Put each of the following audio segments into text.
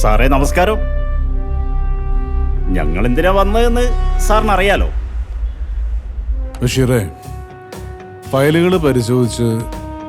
സാറേ നമസ്കാരം. ഞങ്ങൾ എന്തിനാ വന്നതെന്ന് സാറിന് അറിയാലോ. ബഷീറേ, ഫയലുകൾ പരിശോധിച്ച്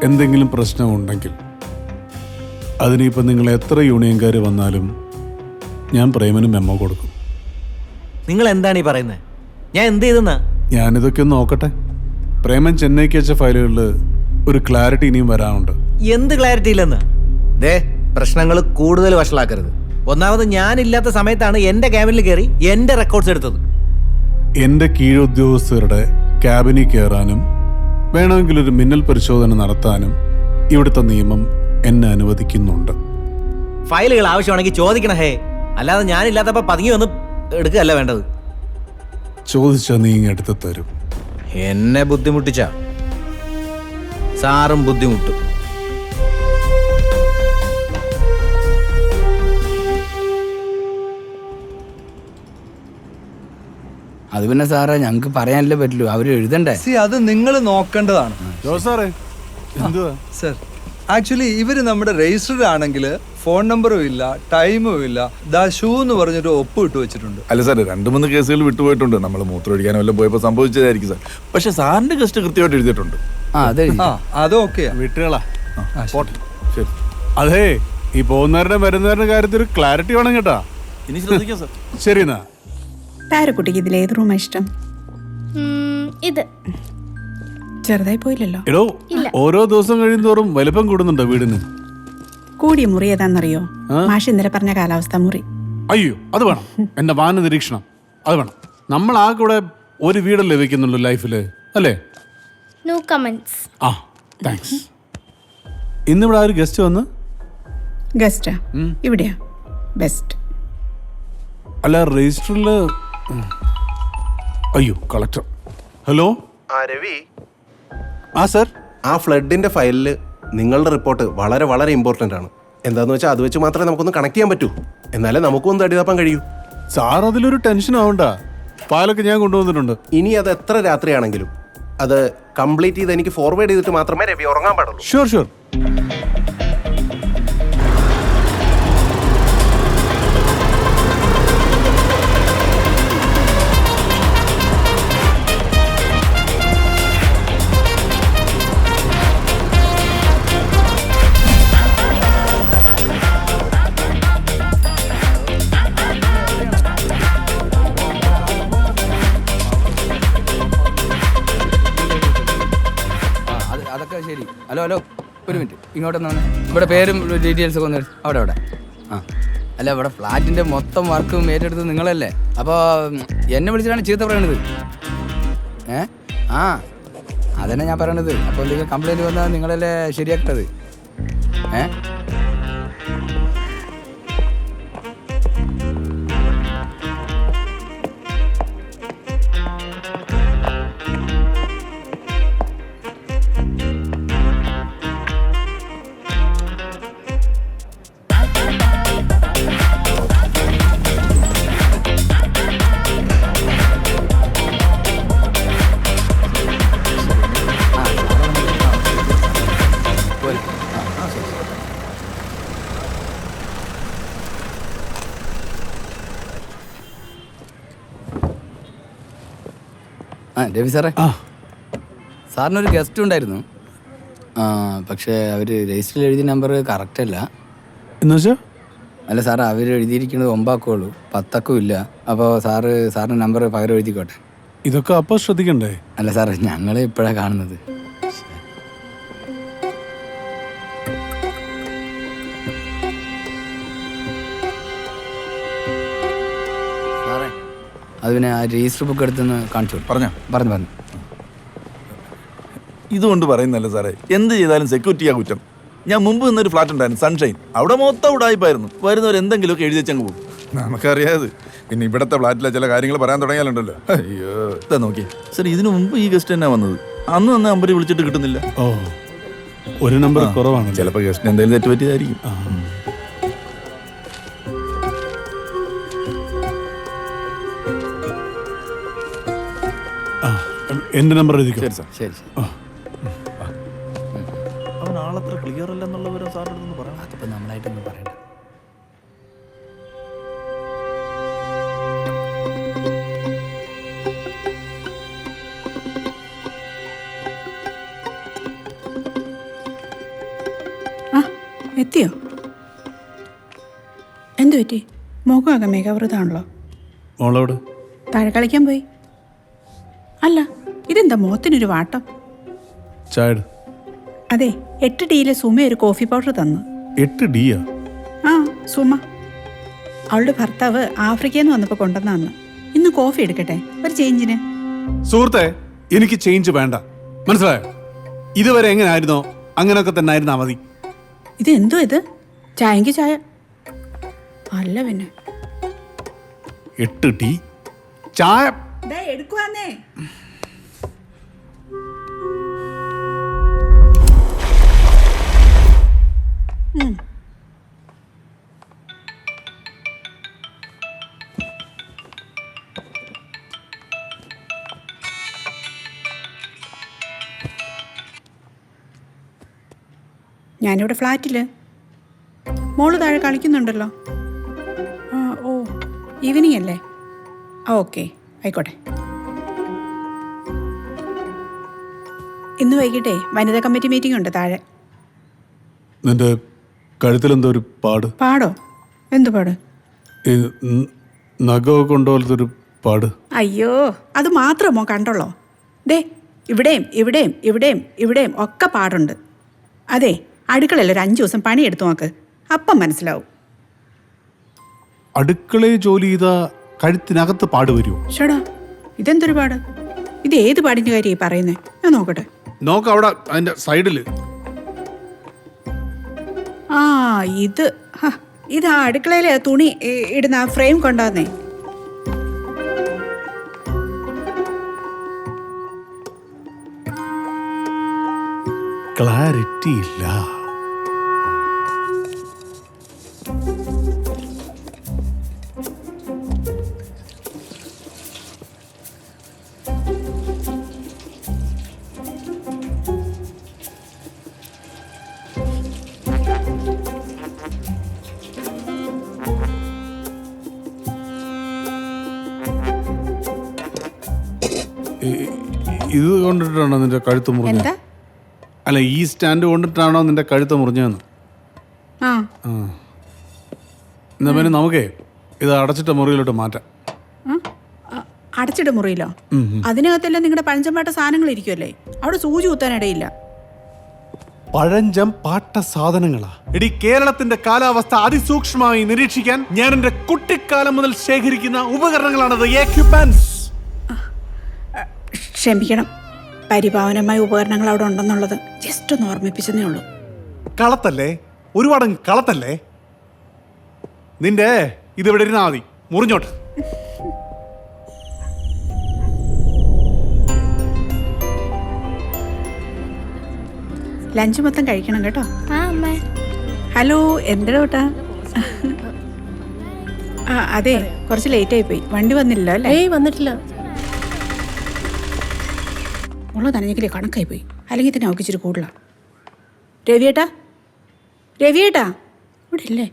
എന്തെങ്കിലും പ്രശ്നമുണ്ടെങ്കിൽ അതിനിപ്പോൾ നിങ്ങൾ എത്ര യൂണിയൻകാർ വന്നാലും ഞാൻ പ്രേമന് മെമ്മോ കൊടുക്കും. നിങ്ങൾ എന്താണ് ഈ പറയുന്നത്? ഞാൻ എന്ത് ചെയ്തെന്നാ? ഞാനിതൊക്കെ ഒന്ന് നോക്കട്ടെ. പ്രേമൻ ചെന്നൈക്ക് വെച്ച ഫയലുകളിൽ ഒരു ക്ലാരിറ്റി ഇനിയും വരാനുണ്ട്. എന്ത് ക്ലാരിറ്റി ഇല്ലെന്ന്? ദേ, പ്രശ്നങ്ങൾ കൂടുതൽ വഷളാക്കരുത്. ഒന്നാമത് ഞാനില്ലാത്ത സമയത്താണ് എന്റെ ക്യാബിനിൽ കയറി എന്റെ റെക്കോർഡ്സ് എടുത്തത്. എൻ്റെ കീഴുദ്യോഗസ്ഥരുടെ ക്യാബിനിൽ കയറാനും വേണമെങ്കിൽ ഒരു മിന്നൽ പരിശോധന നടത്താനും ഇവിടുത്തെ നിയമം എന്നെ അനുവദിക്കുന്നുണ്ട്. ഫയലുകൾ ആവശ്യമാണെങ്കിൽ ചോദിക്കണം. ഹേ, അല്ലാതെ ഞാനില്ലാത്തപ്പോ പതുങ്ങി വന്ന് എടുക്കുകയല്ല വേണ്ടത്. ചോദിച്ചാൽ നീ ഇങ്ങ് എടുത്ത് തരും. എന്നെ ബുദ്ധിമുട്ടിച്ച സാറും ബുദ്ധിമുട്ടും. അത് പിന്നെ സാറേ ഞങ്ങൾക്ക് പറയാനല്ലേ പറ്റുള്ളൂ, അവർ എഴുതണ്ടേ. അത് നിങ്ങൾ നോക്കേണ്ടതാണ് സാറേ. എന്തുവാ സർ? ആക്ച്വലി ഇവര് നമ്മുടെ രജിസ്റ്റർഡ് ആണെങ്കിൽ ഫോൺ നമ്പറും ഇല്ല, ടൈമും ഇല്ല. ദാ ഷൂ എന്ന് പറഞ്ഞൊരു ഒപ്പ് ഇട്ട് വെച്ചിട്ടുണ്ട്. അല്ല സാർ, 2-3 കേസുകൾ വിട്ടുപോയിട്ടുണ്ട്. നമ്മൾ മൂത്രമൊഴിക്കാനോ വല്ലതും പോയപ്പോൾ സംഭവിച്ചതായിരിക്കും സാർ. പക്ഷെ സാറിന്റെ ഗസ്റ്റ് കൃത്യമായിട്ട് എഴുതിയിട്ടുണ്ട്. അതൊക്കെയാ വീട്ടുകളാ. പോട്ടെ, ശരി. അതെ, ഈ പോകുന്നവരുടെ വരുന്നവരുടെ കാര്യത്തിൽ ഒരു ക്ലാരിറ്റി വേണം കേട്ടാ. ഇനി ശ്രദ്ധിക്കാം സാർ. ശരി എന്നാ. താരക്കുട്ടിക്ക് ഇതിൽ ഏത് റൂമാ ഇഷ്ടം? ഇത് ചെറുതായി പോയില്ലല്ലോ. എടോ, ഓരോ ദിവസം കഴിയുന്തോറും വലിപ്പം കൂടുന്നുണ്ടോ വീടിന്? കൂടിയ മുറി ഏതാണെന്നറിയോ? മാഷ് ഇന്നലെ പറഞ്ഞ കാലാവസ്ഥ മുറി. അയ്യോ, അത് വേണം. എന്റെ വാന നിരീക്ഷണം അത് വേണം. നമ്മൾ ആ കൂടെ ഒരു വീടല്ലേ വെക്കുന്നുള്ളൂ ലൈഫില്, അല്ലേ? No comments. ആ, താങ്ക്സ്. ഇന്നിവിടെ ആ ഒരു ഗസ്റ്റ് വന്ന്. ഗസ്റ്റാ? ഇവിടെയാ ബെസ്റ്റ്. അല്ല, രജിസ്റ്ററില്. അയ്യോ, കളക്ടർ. ഹലോ. രവി. ആ സർ. ആ ഫ്ലഡിന്റെ ഫയലിൽ നിങ്ങളുടെ റിപ്പോർട്ട് വളരെ വളരെ ഇമ്പോർട്ടൻ്റ് ആണ്. എന്താന്ന് വെച്ചാൽ അത് വെച്ച് മാത്രമേ നമുക്കൊന്ന് കണക്ട് ചെയ്യാൻ പറ്റൂ. എന്നാലേ നമുക്കൊന്ന് തടിതാപ്പാൻ കഴിയൂ. സാർ അതിലൊരു ടെൻഷൻ ആവണ്ട. ഫയലൊക്കെ ഞാൻ കൊണ്ടുവന്നിട്ടുണ്ട്. ഇനി അത് എത്ര രാത്രിയാണെങ്കിലും അത് കംപ്ലീറ്റ് ചെയ്ത് എനിക്ക് ഫോർവേഡ് ചെയ്തിട്ട് മാത്രമേ രവി ഉറങ്ങാൻ പാടുള്ളൂ. Sure sure. അതൊക്കെ ശരി. ഹലോ ഹലോ, ഒരു മിനിറ്റ് ഇങ്ങോട്ടൊന്ന് വന്നേ. ഇവിടെ പേരും ഡീറ്റെയിൽസ് ഒക്കെ ഒന്ന് അവിടെ അവിടെ. ആ, അല്ല, ഇവിടെ ഫ്ലാറ്റിൻ്റെ മൊത്തം വർക്കും ഏറ്റെടുത്തത് നിങ്ങളല്ലേ? അപ്പോൾ എന്നെ വിളിച്ചിട്ടാണ് ചീത്ത പറയണത്. ആ, അതന്നെ ഞാൻ പറയണത്. അപ്പോൾ എന്തെങ്കിലും കംപ്ലൈൻറ്റ് വന്നാൽ നിങ്ങളല്ലേ ശരിയാക്കേണ്ടത്. രവി സാറേ, സാറിനൊരു ഗസ്റ്റ് ഉണ്ടായിരുന്നു. പക്ഷേ അവർ രജിസ്റ്ററിൽ എഴുതിയ നമ്പർ കറക്റ്റ് അല്ല. എന്നുവെച്ചാ? അല്ല സാർ, അവർ എഴുതിയിരിക്കുന്നത് 9 അക്കമുള്ളൂ, 10 അക്കം ഇല്ല. അപ്പോൾ സാറിന് നമ്പർ പകരം എഴുതിക്കോട്ടെ. ഇതൊക്കെ അപ്പോൾ ശ്രദ്ധിക്കണ്ടേ? അല്ല സാർ, ഞങ്ങൾ ഇപ്പോഴാണ് കാണുന്നത്. സാറേ, അത് പിന്നെ ആ രജിസ്റ്റർ ബുക്ക് എടുത്തൊന്ന് കാണിച്ചു. പറഞ്ഞു. ഇതുകൊണ്ട് പറയുന്നല്ലേ സാറേ, എന്ത് ചെയ്താലും സെക്യൂരിറ്റിയാ കുറ്റം. ഞാൻ മുമ്പ് നിന്നൊരു ഫ്ലാറ്റ് ഉണ്ടായിരുന്നു, സൺഷൈൻ. അവിടെ മൊത്തം ഉടായിപ്പായിരുന്നു. വരുന്നവർ എന്തെങ്കിലുമൊക്കെ എഴുതി വെച്ചങ്ങ് പോകും. നമുക്കറിയാതെ. പിന്നെ ഇവിടുത്തെ ഫ്ലാറ്റിലെ ചില കാര്യങ്ങൾ പറയാൻ തുടങ്ങിയാലുണ്ടല്ലോ. അയ്യോ, ഇതാ നോക്കി സാർ, ഇതിനു മുമ്പ് ഈ ഗസ്റ്റ് തന്നെ വന്നത്. അന്ന് തന്നെ നമ്പർ വിളിച്ചിട്ട് കിട്ടുന്നില്ല. ഓ, ഒരു നമ്പർ കുറവാണ്. ചിലപ്പോൾ ഗസ്റ്റിന് എന്തെങ്കിലും തെറ്റ് പറ്റിയതായിരിക്കും. എന്റെ നമ്പർ എഴുതിക്കോ. ശരി സാർ. ശരി. അവൻ ആളത്ര ക്ലിയർ അല്ലെന്നുള്ള വിവരം സാറിനടുത്ത് പറയാം. അതിപ്പോൾ നമ്മളായിട്ടൊന്നും പറയണ്ട. എത്തിയോ? എന്തു പറ്റി? മുഖമൊക്കെ മേഘവൃതാണല്ലോ. മോളോട് താഴെ കളിക്കാൻ പോയി. അല്ല, ഇതെന്താ മുഖത്തിനൊരു വാട്ടം? ചായട്. അതെ, 8D സുമ ഒരു കോഫി പൗഡർ തന്നു. 8D? ആ, സുമ. അവളുടെ ഭർത്താവ് ആഫ്രിക്കയിൽ നിന്ന് വന്നപ്പോൾ കൊണ്ടുവന്നു. ഇന്ന് കോഫി എടുക്കട്ടെ, ഒരു ചേഞ്ചിന്. സുഹൃത്തെ, എനിക്ക് ചേഞ്ച് വേണ്ട, മനസ്സിലായോ? ഇതുവരെ എങ്ങനെ ആയിരുന്നോ അങ്ങനെയൊക്കെ തന്നെ ആയിരുന്നാ മതി. ഇത് എന്തോ ഇത്? ചായക്ക് ചായ അല്ല പിന്നെ. 8D ചായ എടുക്കുവാന്നേ. ഞാനിവിടെ ഫ്ലാറ്റില്. മോള് താഴെ കളിക്കുന്നുണ്ടല്ലോ. ആ, ഓ, ഈവനിങ് അല്ലേ? ആ, ഓക്കെ, ആയിക്കോട്ടെ. ഇന്ന് വൈകിട്ടേ വനിതാ കമ്മിറ്റി മീറ്റിംഗ് ഉണ്ട് താഴെ. നിന്റെ കഴുത്തിലെന്തോ ഒരു പാട്? പാടോ? എന്ത് പാട്? നഖമൊക്കെ കൊണ്ടുപോലത്തെ ഒരു പാട്. അയ്യോ, അത് മാത്രമോ കണ്ടോളോ? ദേ, ഇവിടെയും ഇവിടെയും ഇവിടെയും ഇവിടെയും ഒക്കെ പാടുണ്ട്. അതെ, അടുക്കളയിൽ ഒരു 5 ദിവസം പണിയെടുത്തു നോക്ക്, അപ്പം മനസ്സിലാവും. അടുക്കളയിൽ ജോലി ചെയ്താ കഴുത്തിനകത്ത് പാട് വരുമോ? ഷടാ, ഇതെന്തൊരു പാട്? ഇത് ഏത് പാടിൻ്റെ കാര്യമായി പറയുന്നേ? ഞാൻ നോക്കട്ടെ. നോക്ക, അവിടെ അതിന്റെ സൈഡില്. ആ, ഇത് ആ അടുക്കളയിലെ തുണി ഇടുന്ന ആ ഫ്രെയിം കൊണ്ടുവന്നേ. ക്ലാരിറ്റി ഇല്ല. ഇത് കൊണ്ടിട്ടാണോ നിന്റെ കഴുത്ത് മുറിഞ്ഞത്? എന്താ? അല്ല, ഈ സ്റ്റാൻഡ് കൊണ്ടിട്ടാണോ നിന്റെ കഴുത്ത് മുറിഞ്ഞതെന്ന്? ആ, എന്നാ പിന്നെ നമുക്കേ ഇത് അടച്ചിട്ട മുറിയിലോട്ട് മാറ്റാം. അടച്ചിട്ട് മുറിയില്ലോ? അതിനകത്തെല്ലാം നിങ്ങളുടെ പഴഞ്ചമ്പാട്ട സാധനങ്ങൾ ഇരിക്കുമല്ലേ? അവിടെ സൂചി കുത്താനിടയില്ല. പഴഞ്ചം പാട്ട സാധനങ്ങളാ? എടി, കേരളത്തിന്റെ കാലാവസ്ഥ അതിസൂക്ഷ്മമായി നിരീക്ഷിക്കാൻ ഞാൻ എന്റെ കുട്ടിക്കാലം മുതൽ ശേഖരിക്കുന്ന ഉപകരണങ്ങളാണത്. ക്ഷമിക്കണം, പരിപാവനമായ ഉപകരണങ്ങൾ അവിടെ ഉണ്ടെന്നുള്ളത് ജസ്റ്റ് ഒന്ന് ഓർമ്മിപ്പിച്ചതേ ഉള്ളൂ. കളത്തല്ലേ, ഒരുപാട് കളത്തല്ലേ. നിന്റെ ഇതിവിടെ ഇരുന്നാ മതി, മുറിഞ്ഞോട്ട്. ലഞ്ച് മൊത്തം കഴിക്കണം കേട്ടോ. ആ അമ്മ. ഹലോ, എന്താ? ആ, അതെ, കുറച്ച് ലേറ്റ് ആയി പോയി. വണ്ടി വന്നില്ലല്ലോ അല്ലേ? വന്നിട്ടില്ല. ഉള്ളത് നനഞ്ഞെങ്കിലേ കണക്കായി പോയി, അല്ലെങ്കിൽ തന്നെ അവൾക്ക് ഇച്ചിരി കൂടുതലാണ്. രവിയേട്ടാ, രവിയേട്ടാ, ഇവിടെ ഇല്ലേ?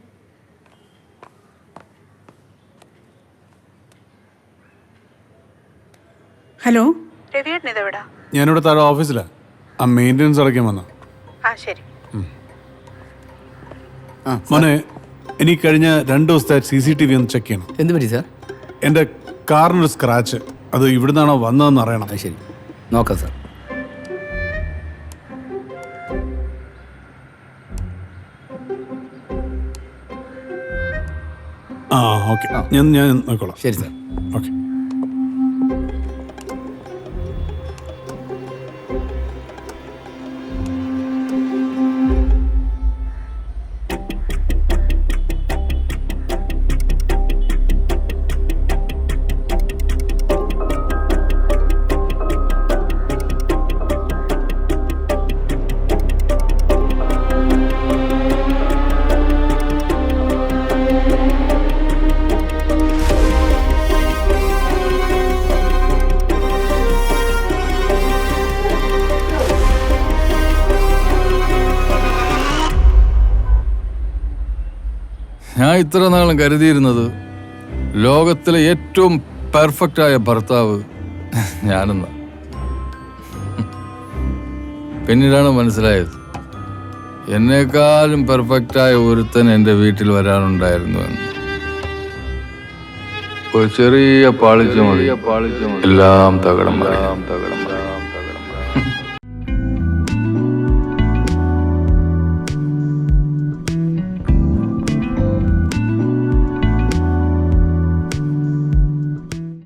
ഹലോ, രവിയേട്ടൻ ഇതെവിടാ? ഞാനിവിടെ താഴെ ഓഫീസിലാ. ആ മെയിൻ്റെനൻസ് അടയ്ക്കാൻ വന്ന. ആ, ശരി. മോനെ, എനിക്ക് കഴിഞ്ഞ 2 ദിവസത്തെ CCTV ഒന്ന് ചെക്ക് ചെയ്യണം. എന്ത് പറ്റി സാർ? എൻ്റെ കാറിനൊരു സ്ക്രാച്ച്, അത് ഇവിടുന്നാണോ വന്നതെന്ന് അറിയണം. അത് ശരി, നോക്കാം സാർ. ആ, ഓക്കെ, ഞാൻ നോക്കോളാം. ശരി സാർ. ഓക്കെ. ഞാൻ ഇത്ര നാളും കരുതിയിരുന്നത് ലോകത്തിലെ ഏറ്റവും പെർഫെക്റ്റായ ഭർത്താവ് ഞാനെന്ന. പിന്നീടാണ് മനസ്സിലായത് എന്നെക്കാളും പെർഫെക്റ്റായ ഒരുത്തൻ എൻ്റെ വീട്ടിൽ വരാനുണ്ടായിരുന്നു എന്ന്. ഒരു ചെറിയ പാളിച്ച മതി എല്ലാം തകടം പറയാം.